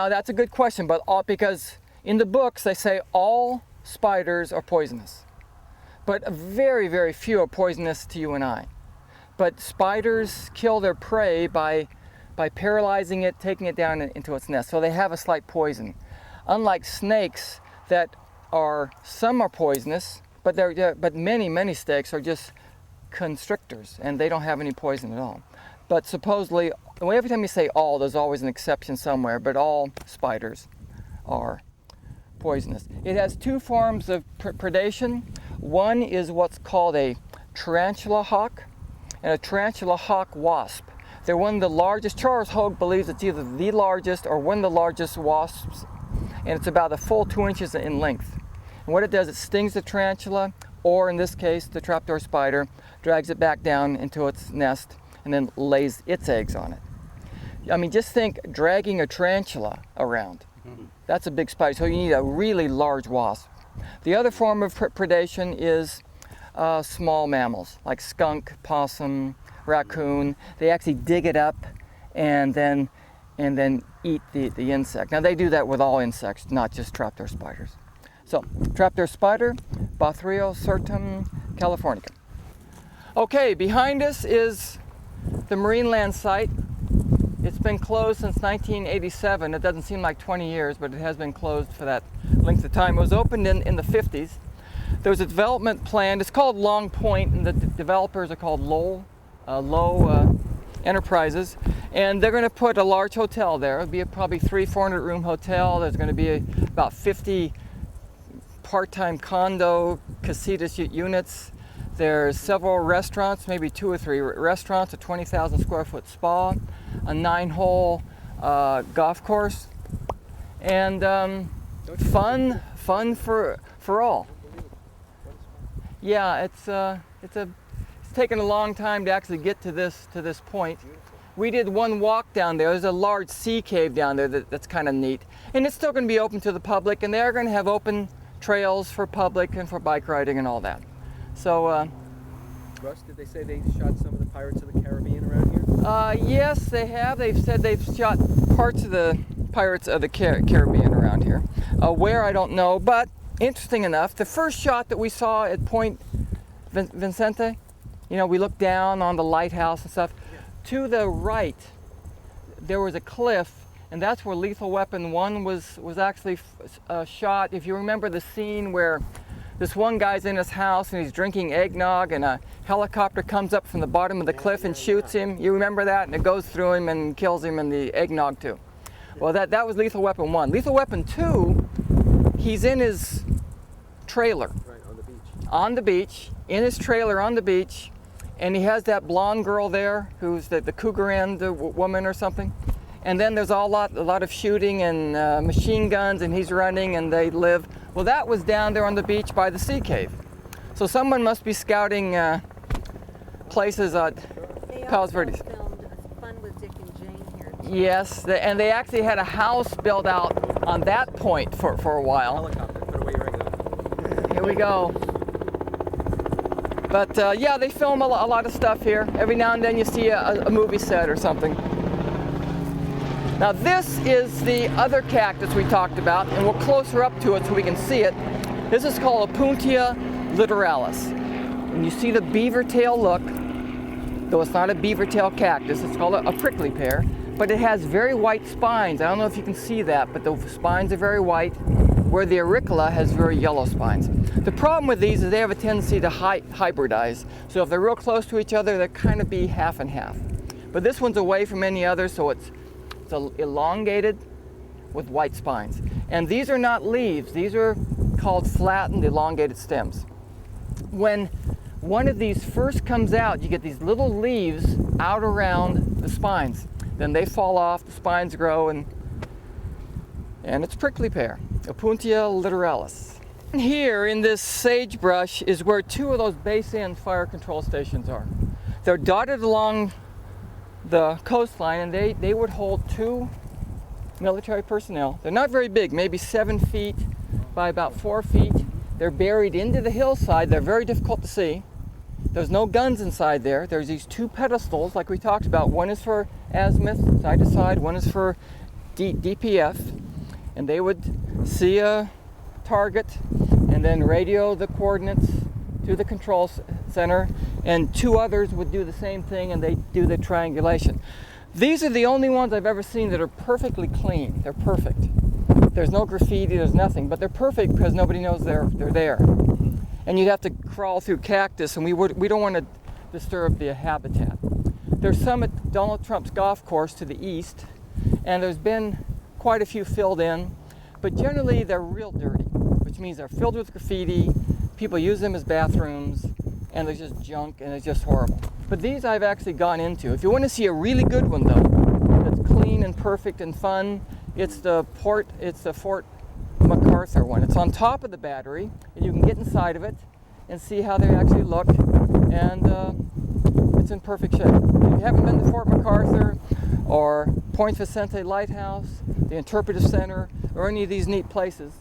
Now that's a good question, but because in the books they say all spiders are poisonous, but very, very few are poisonous to you and I. But spiders kill their prey by paralyzing it, taking it down into its nest. So they have a slight poison. Unlike snakes that some are poisonous, but many snakes are just constrictors and they don't have any poison at all. But supposedly, every time you say all, there's always an exception somewhere, but all spiders are poisonous. It has two forms of predation. One is what's called a Tarantula Hawk and a Tarantula Hawk wasp. They're one of the largest. Charles Hogue believes it's either the largest or one of the largest wasps, and it's about a full 2 inches in length. And what it does, it stings the tarantula, or in this case, the trapdoor spider, drags it back down into its nest, and then lays its eggs on it. I mean, just think dragging a tarantula around. That's a big spider, so you need a really large wasp. The other form of predation is small mammals, like skunk, possum, raccoon. They actually dig it up and then eat the insect. Now they do that with all insects, not just trapdoor spiders. So, trapdoor spider, Bothriocyrtum californica. Okay, behind us is the marine land site. It's been closed since 1987. It doesn't seem like 20 years, but it has been closed for that length of time. It was opened in the 50s. There was a development plan. It's called Long Point, and the developers are called Low Enterprises. And they're going to put a large hotel there. It'll be a probably 300-400 room hotel. There's going to be about 50 part-time condo casitas units. There's several restaurants, maybe 2 or 3 restaurants, a 20,000 square foot spa, a 9-hole golf course, and fun for all. Yeah, it's taken a long time to actually get to this point. We did one walk down there. There's a large sea cave down there that's kind of neat, and it's still going to be open to the public, and they're going to have open trails for public and for bike riding and all that. So, Russ, did they say they shot some of the Pirates of the Caribbean around here? Yes, they have. They've said they've shot parts of the Pirates of the Caribbean around here. Where, I don't know, but interesting enough, the first shot that we saw at Point Vicente, you know, we looked down on the lighthouse and stuff. Yeah. To the right, there was a cliff, and that's where Lethal Weapon 1 was actually shot. If you remember the scene where this one guy's in his house and he's drinking eggnog and a helicopter comes up from the bottom of the cliff and shoots him. You remember that? And it goes through him and kills him and the eggnog too. Well, that was Lethal Weapon 1. Lethal Weapon 2, he's in his trailer. Right, on the beach. On the beach, in his trailer on the beach, and he has that blonde girl there who's the cougar end woman or something. And then there's a lot of shooting and machine guns, and he's running, and they live. Well, that was down there on the beach by the sea cave. So someone must be scouting places at Palos Verdes. They also filmed Fun with Dick and Jane here, too. Yes, and they actually had a house built out on that point for a while. Helicopter, put away your eggnog. Here we go. But yeah, they film a lot of stuff here. Every now and then you see a movie set or something. Now this is the other cactus we talked about, and we'll closer up to it so we can see it. This is called Opuntia littoralis. And you see the beaver tail look, though it's not a beaver tail cactus, it's called a prickly pear, but it has very white spines. I don't know if you can see that, but the spines are very white, where the auricula has very yellow spines. The problem with these is they have a tendency to hybridize. So if they're real close to each other, they'll kind of be half and half. But this one's away from any other, so it's elongated with white spines. And these are not leaves. These are called flattened, elongated stems. When one of these first comes out, you get these little leaves out around the spines. Then they fall off, the spines grow, and it's prickly pear, Opuntia littoralis. Here in this sagebrush is where 2 of those base end fire control stations are. They're dotted along the coastline, and they would hold 2 military personnel. They're not very big, maybe 7 feet by about 4 feet. They're buried into the hillside. They're very difficult to see. There's no guns inside there. There's these 2 pedestals like we talked about. One is for azimuth, side to side. One is for DPF, and they would see a target and then radio the coordinates to the control center, and 2 others would do the same thing, and they do the triangulation. These are the only ones I've ever seen that are perfectly clean. They're perfect. There's no graffiti, there's nothing, but they're perfect because nobody knows they're there. And you'd have to crawl through cactus, and we don't want to disturb the habitat. There's some at Donald Trump's golf course to the east, and there's been quite a few filled in, but generally they're real dirty, which means they're filled with graffiti, people use them as bathrooms, and there's just junk, and it's just horrible. But these I've actually gone into. If you want to see a really good one though, that's clean and perfect and fun, it's the Fort MacArthur one. It's on top of the battery, and you can get inside of it and see how they actually look, and it's in perfect shape. If you haven't been to Fort MacArthur or Point Vicente Lighthouse, the Interpretive Center, or any of these neat places,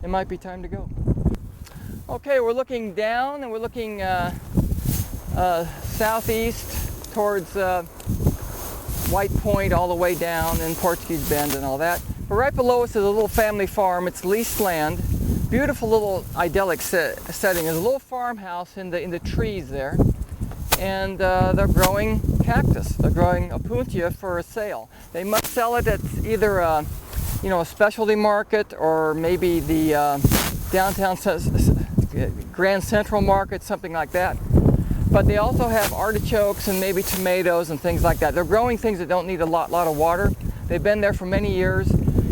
it might be time to go. Okay, we're looking down, and we're looking southeast towards White Point all the way down, and Portuguese Bend and all that. But right below us is a little family farm. It's leased land. Beautiful little idyllic setting. There's a little farmhouse in the trees there, and they're growing cactus. They're growing opuntia for a sale. They must sell it at either a specialty market or maybe the downtown Grand Central Market, something like that. But they also have artichokes and maybe tomatoes and things like that. They're growing things that don't need a lot of water. They've been there for many years.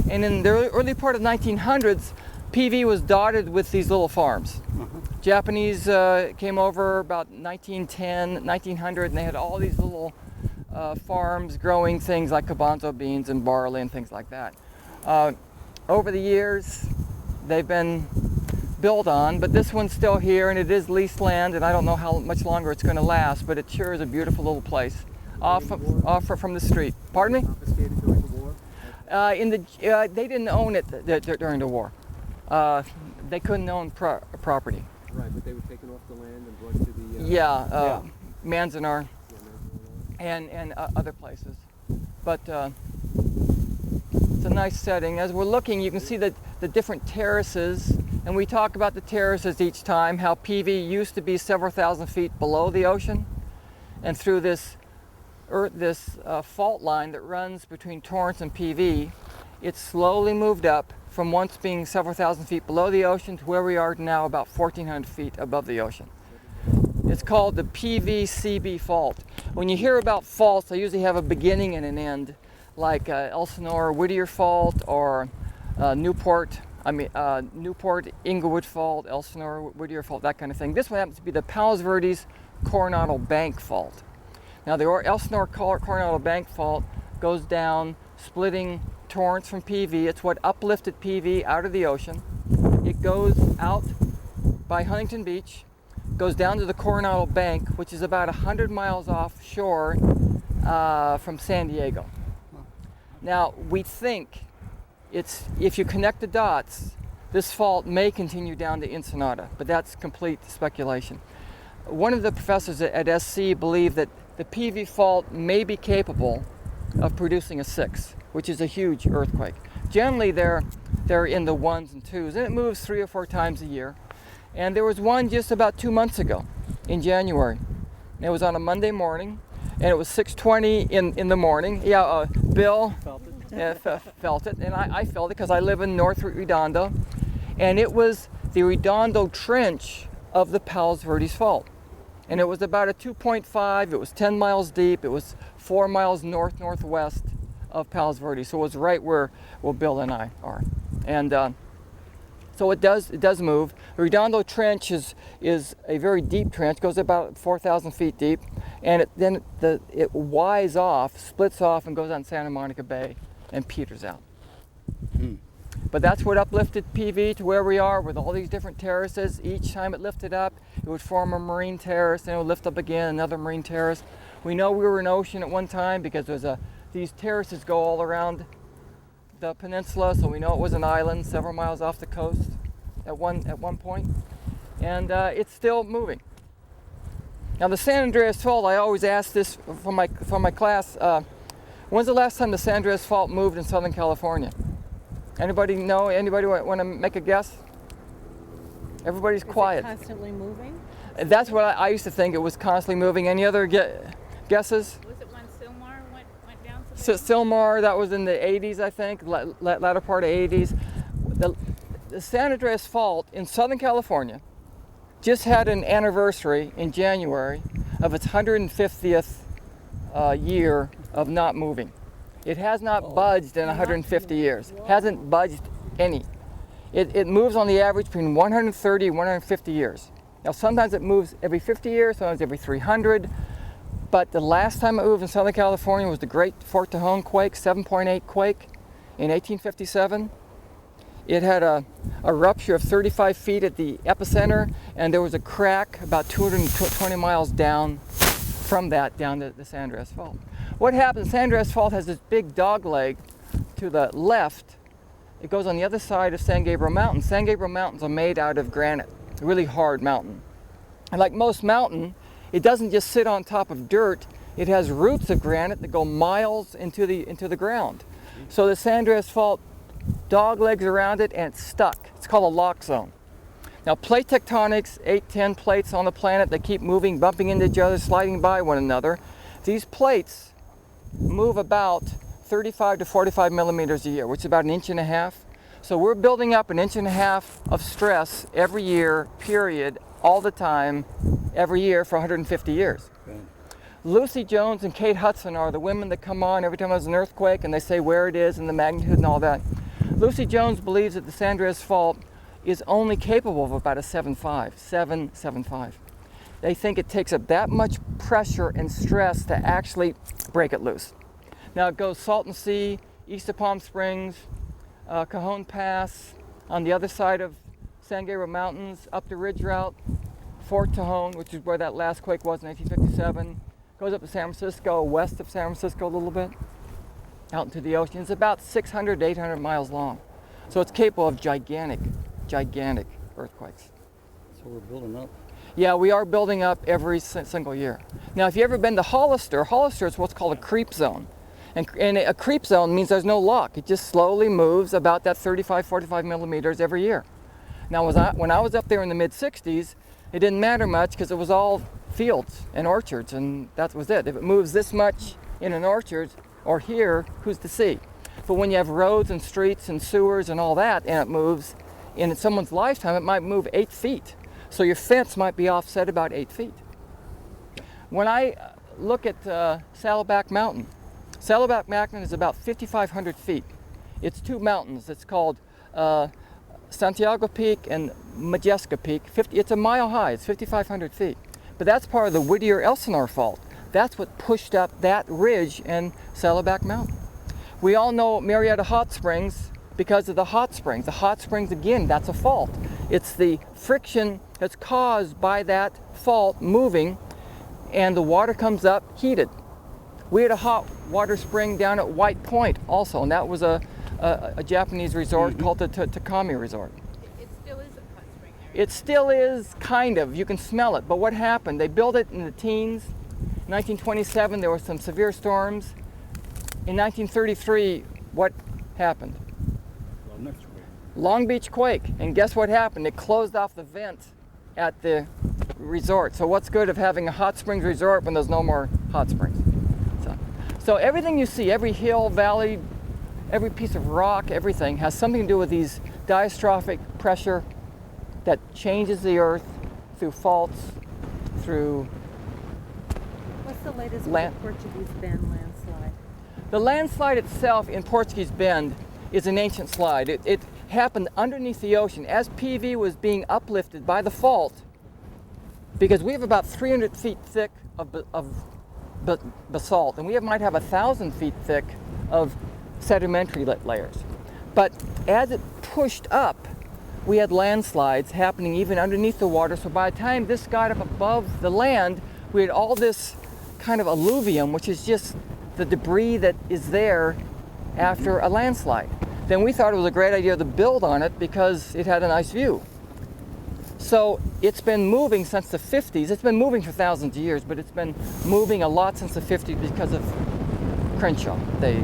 And in the early part of the 1900s, PV was dotted with these little farms. Japanese came over about 1910, 1900, and they had all these little farms growing things like garbanzo beans and barley and things like that. Over the years, they've been built on, but this one's still here, and it is leased land, and I don't know how much longer it's going to last, but it sure is a beautiful little place off from the street. Pardon me? Confiscated during the war? They didn't own it during the war. They couldn't own property. Right, but they were taken off the land and brought to the... Manzanar and other places. But it's a nice setting. As we're looking, you can see the different terraces, and we talk about the terraces each time, how PV used to be several thousand feet below the ocean, and through this fault line that runs between Torrance and PV, it's slowly moved up from once being several thousand feet below the ocean to where we are now, about 1,400 feet above the ocean. It's called the PV-CB fault. When you hear about faults, they usually have a beginning and an end, like Elsinore-Whittier fault or Newport Inglewood fault, Elsinore-Whittier fault, that kind of thing. This one happens to be the Palos Verdes Coronado Bank fault. Now the Elsinore Coronado Bank fault goes down, splitting Torrance from PV. It's what uplifted PV out of the ocean. It goes out by Huntington Beach, goes down to the Coronado Bank, which is about 100 miles offshore from San Diego. Now we think if you connect the dots, this fault may continue down to Ensenada, but that's complete speculation. One of the professors at SC believed that the PV fault may be capable of producing a 6, which is a huge earthquake. Generally, they're in the 1s and 2s, and it moves 3 or 4 times a year. And there was one just about 2 months ago, in January. It was on a Monday morning, and it was 6:20 in the morning. Bill felt it, and I felt it because I live in North Redondo, and it was the Redondo Trench of the Palos Verdes Fault. And it was about a 2.5, it was 10 miles deep, it was 4 miles northwest of Palos Verdes, so it was right where Bill and I are. And so it does move. The Redondo Trench is a very deep trench, goes about 4,000 feet deep, and it wides off, splits off, and goes on Santa Monica Bay and peters out. But that's what uplifted PV to where we are with all these different terraces. Each time it lifted up, it would form a marine terrace, and it would lift up again, another marine terrace. We know we were an ocean at one time because these terraces go all around the peninsula, so we know it was an island several miles off the coast at one point. And it's still moving. Now the San Andreas Fault, I always ask this from my class, When's the last time the San Andreas Fault moved in Southern California? Anybody know? Anybody want to make a guess? Everybody's quiet. Is it constantly moving? That's what I used to think. It was constantly moving. Any other guesses? Was it when Silmar went down to So Silmar, that was in the 80s, I think, latter part of 80s. The San Andreas Fault in Southern California just had an anniversary in January of its 150th year of not moving. It has not budged in 150 years. Hasn't budged any. It moves on the average between 130 and 150 years. Now sometimes it moves every 50 years, sometimes every 300. But the last time it moved in Southern California was the Great Fort Tejon quake, 7.8 quake in 1857. It had a rupture of 35 feet at the epicenter, and there was a crack about 220 miles down from that, down the San Andreas Fault. What happens, San Andreas Fault has this big dog leg to the left. It goes on the other side of San Gabriel Mountain. San Gabriel Mountains are made out of granite, a really hard mountain. And like most mountain, it doesn't just sit on top of dirt. It has roots of granite that go miles into the ground. So the San Andreas Fault dog legs around it and it's stuck. It's called a lock zone. Now plate tectonics, 8-10 plates on the planet that keep moving, bumping into each other, sliding by one another. These plates move about 35 to 45 millimeters a year, which is about 1.5 inches. So we're building up 1.5 inches of stress every year, period, all the time, every year for 150 years. Okay. Lucy Jones and Kate Hudson are the women that come on every time there's an earthquake and they say where it is and the magnitude and all that. Lucy Jones believes that the San Andreas Fault is only capable of about a 7.5. They think it takes up that much pressure and stress to actually break it loose. Now it goes Salton Sea, east of Palm Springs, Cajon Pass, on the other side of San Gabriel Mountains, up the ridge route, Fort Tejon, which is where that last quake was in 1957, goes up to San Francisco, west of San Francisco a little bit, out into the ocean. It's about 600 to 800 miles long. So it's capable of gigantic earthquakes. So we're building up. Yeah, we are building up every single year. Now, if you've ever been to Hollister is what's called a creep zone. And a creep zone means there's no lock. It just slowly moves about that 35, 45 millimeters every year. Now, when I was up there in the mid-60s, it didn't matter much because it was all fields and orchards, and that was it. If it moves this much in an orchard or here, who's to see? But when you have roads and streets and sewers and all that, and it moves, in someone's lifetime, it might move 8 feet. So your fence might be offset about 8 feet. When I look at Saddleback Mountain is about 5,500 feet. It's two mountains. It's called Santiago Peak and Majestica Peak. It's a mile high. It's 5,500 feet. But that's part of the Whittier-Elsinore Fault. That's what pushed up that ridge in Saddleback Mountain. We all know Marietta Hot Springs because of the hot springs. The hot springs, again, that's a fault. It's the friction that's caused by that fault moving, and the water comes up heated. We had a hot water spring down at White Point also, and that was a Japanese resort called the Takami Resort. It still is a hot spring area. It still is, kind of. You can smell it. But what happened? They built it in the teens. In 1927, there were some severe storms. In 1933, what happened? Long Beach quake. And guess what happened? It closed off the vent at the resort. So what's good of having a hot springs resort when there's no more hot springs? So everything you see, every hill, valley, every piece of rock, everything has something to do with these diastrophic pressure that changes the earth through faults, through... What's the latest with the Portuguese Bend landslide? The landslide itself in Portuguese Bend is an ancient slide. It happened underneath the ocean as PV was being uplifted by the fault, because we have about 300 feet thick of basalt, and we might have 1,000 feet thick of sedimentary layers. But as it pushed up, we had landslides happening even underneath the water. So by the time this got up above the land, we had all this kind of alluvium, which is just the debris that is there after a landslide. Then we thought it was a great idea to build on it because it had a nice view. So it's been moving since the 50s. It's been moving for thousands of years, but it's been moving a lot since the 50s because of Crenshaw, they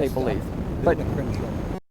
believe. But Crenshaw.